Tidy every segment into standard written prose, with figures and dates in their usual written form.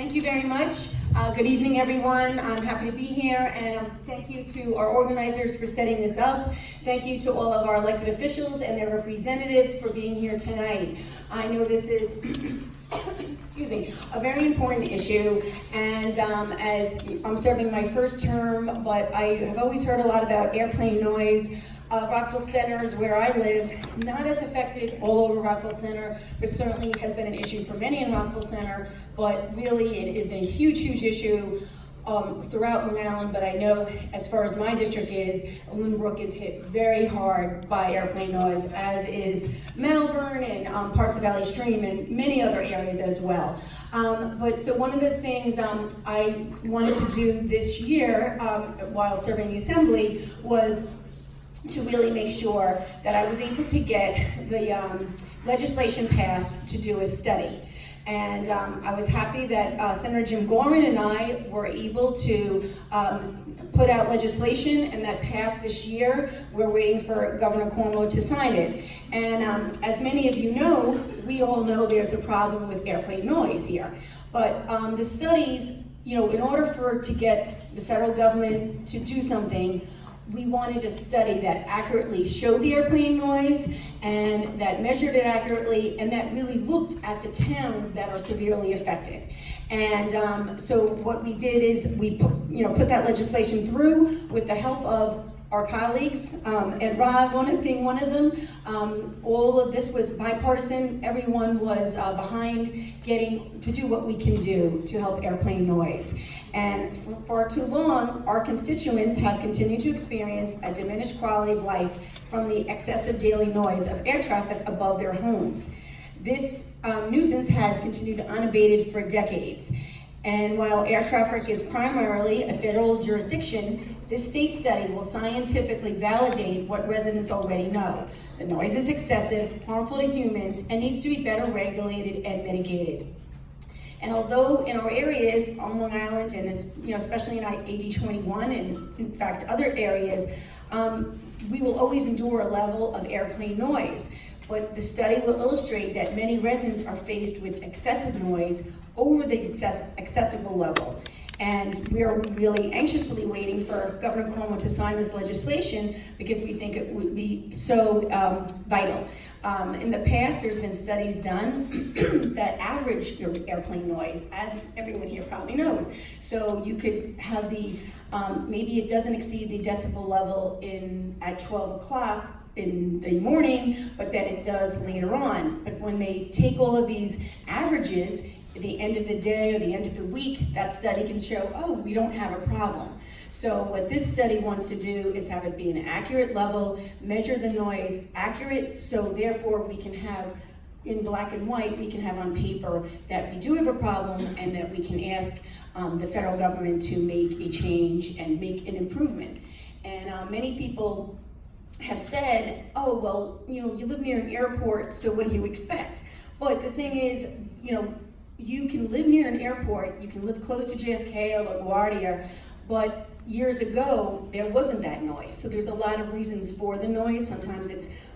Thank you very much. Good evening, everyone. I'm happy to be here, and thank you to our organizers for setting this up. Thank you to all of our elected officials and their representatives for being here tonight. I know this is excuse me, a very important issue, and as I'm serving my first term, but I have always heard a lot about airplane noise. Rockville Center is where I live, not as affected all over Rockville Center, but certainly has been an issue for many in Rockville Center, but really it is a huge, huge issue throughout Long Island, but I know as far as my district is, Lynbrook is hit very hard by airplane noise, as is Malvern and parts of Valley Stream and many other areas as well. So one of the things I wanted to do this year while serving the Assembly was to really make sure that I was able to get the legislation passed to do a study. And I was happy that Senator Jim Gorman and I were able to put out legislation, and that passed this year. We're waiting for Governor Cuomo to sign it. And as many of you know, we all know there's a problem with airplane noise here. But the studies, in order to get the federal government to do something, we wanted a study that accurately showed the airplane noise and that measured it accurately and that really looked at the towns that are severely affected. And so what we did is we put that legislation through with the help of our colleagues, and Rob being one of them. All of this was bipartisan. Everyone was behind getting to do what we can do to help airplane noise. And for far too long, our constituents have continued to experience a diminished quality of life from the excessive daily noise of air traffic above their homes. This nuisance has continued unabated for decades. And while air traffic is primarily a federal jurisdiction, this state study will scientifically validate what residents already know. The noise is excessive, harmful to humans, and needs to be better regulated and mitigated. And although in our areas on Long Island, and especially in AD 21, and in fact other areas, we will always endure a level of airplane noise. But the study will illustrate that many residents are faced with excessive noise over the acceptable level. And we are really anxiously waiting for Governor Cuomo to sign this legislation because we think it would be so vital. In the past, there's been studies done that average your airplane noise, as everyone here probably knows. So you could have maybe it doesn't exceed the decibel level at 12 o'clock in the morning, but then it does later on. But when they take all of these averages, at the end of the day or the end of the week, that study can show, oh, we don't have a problem. So what this study wants to do is have it be an accurate level, measure the noise accurate, so therefore we can have in black and white, we can have on paper that we do have a problem and that we can ask the federal government to make a change and make an improvement. And many people have said, oh, well, you live near an airport, so what do you expect? But the thing is, you can live near an airport, you can live close to JFK or LaGuardia, but years ago, there wasn't that noise. So there's a lot of reasons for the noise. Sometimes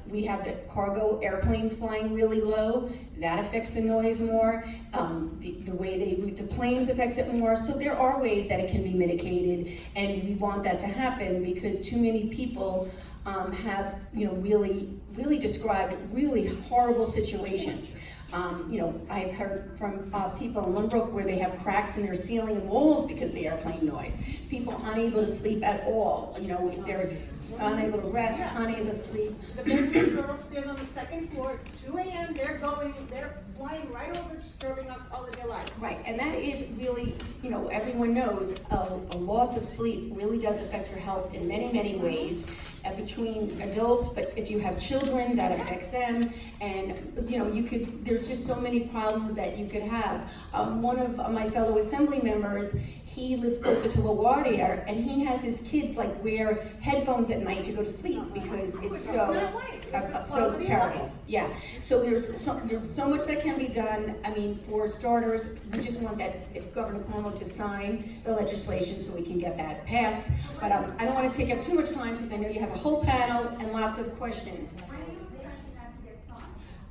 we have the cargo airplanes flying really low, that affects the noise more. The way they route the planes affects it more. So there are ways that it can be mitigated, and we want that to happen because too many people have really described really horrible situations. I've heard from people in Lynbrook where they have cracks in their ceiling and walls because of the airplane noise. People unable to sleep at all. If they're unable to rest, unable to sleep. The bedrooms are upstairs on the second floor, 2 a.m., they're flying right over, disturbing us all of their life. Right, and that is really, everyone knows a loss of sleep really does affect your health in many, many ways. Between adults, but if you have children, that affects them, and there's just so many problems that you could have. One of my fellow assembly members, he lives closer to LaGuardia, and he has his kids wear headphones at night to go to sleep because it's so terrible. Yeah. So there's so much that can be done. I mean, for starters, we just want Governor Cuomo to sign the legislation so we can get that passed. But I don't want to take up too much time because I know you have a whole panel and lots of questions.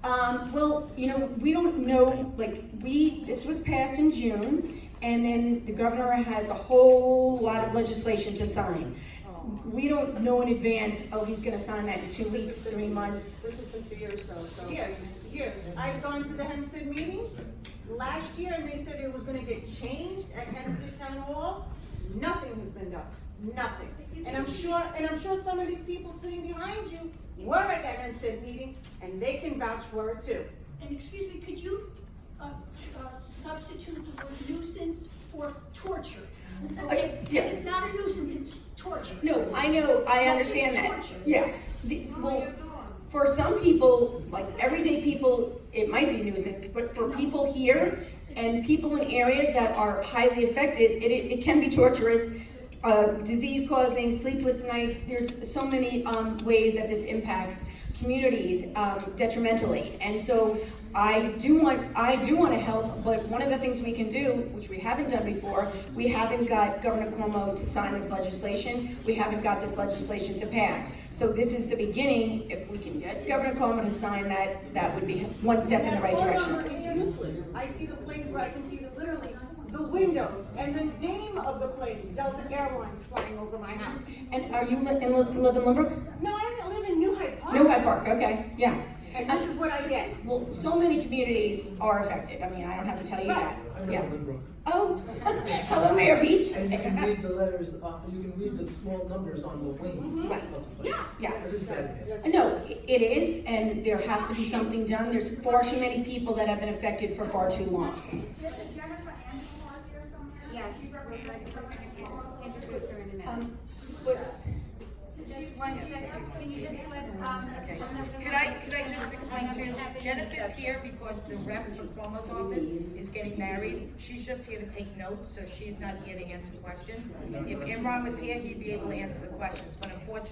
Well, we don't know. This was passed in June. and then the governor has a whole lot of legislation to sign. We don't know in advance, oh, he's gonna sign that in 2 weeks, 3 months. This has been for years, so. Years. I've gone to the Hempstead meetings last year, and they said it was gonna get changed at Hempstead Town Hall. Nothing has been done, nothing. And I'm sure some of these people sitting behind you were at that Hempstead meeting, and they can vouch for it too. And excuse me, could you substitute the word nuisance for torture? Okay, yeah. it's not a nuisance, it's torture. No, I know, I understand It's that. torture. Yeah. Well, for some people, like everyday people, it might be nuisance, but for people here and people in areas that are highly affected, it can be torturous. Disease causing, sleepless nights, there's so many ways that this impacts communities detrimentally. And so I do want to help, but one of the things we can do, which we haven't done before, we haven't got Governor Cuomo to sign this legislation. We haven't got this legislation to pass. So this is the beginning. If we can get Governor Cuomo to sign that, that would be one step in the right That phone direction. number is useless. I see the planes where I can see literally the windows and the name of the plane, Delta Airlines, flying over my house. And are you live in Lynbrook? No, I live in New Hyde Park. New Hyde Park, okay, yeah. And this is what I get. Well, so many communities are affected. I mean, I don't have to tell you that. I know Yeah. Lynbrook. Oh, hello, Mayor Beach. And you can read the letters, you can read the small numbers on the wing. Right. Yeah. Yeah. I just said it. No, it is, and there has to be something done. There's far too many people that have been affected for far too long. Yes, introduce her in a minute. But Just 1 second, can you just let, Could I just explain to you, Jennifer's here because the rep for Cuomo's office is getting married. She's just here to take notes, so she's not here to answer questions. If Imran was here, he'd be able to answer the questions, but unfortunately,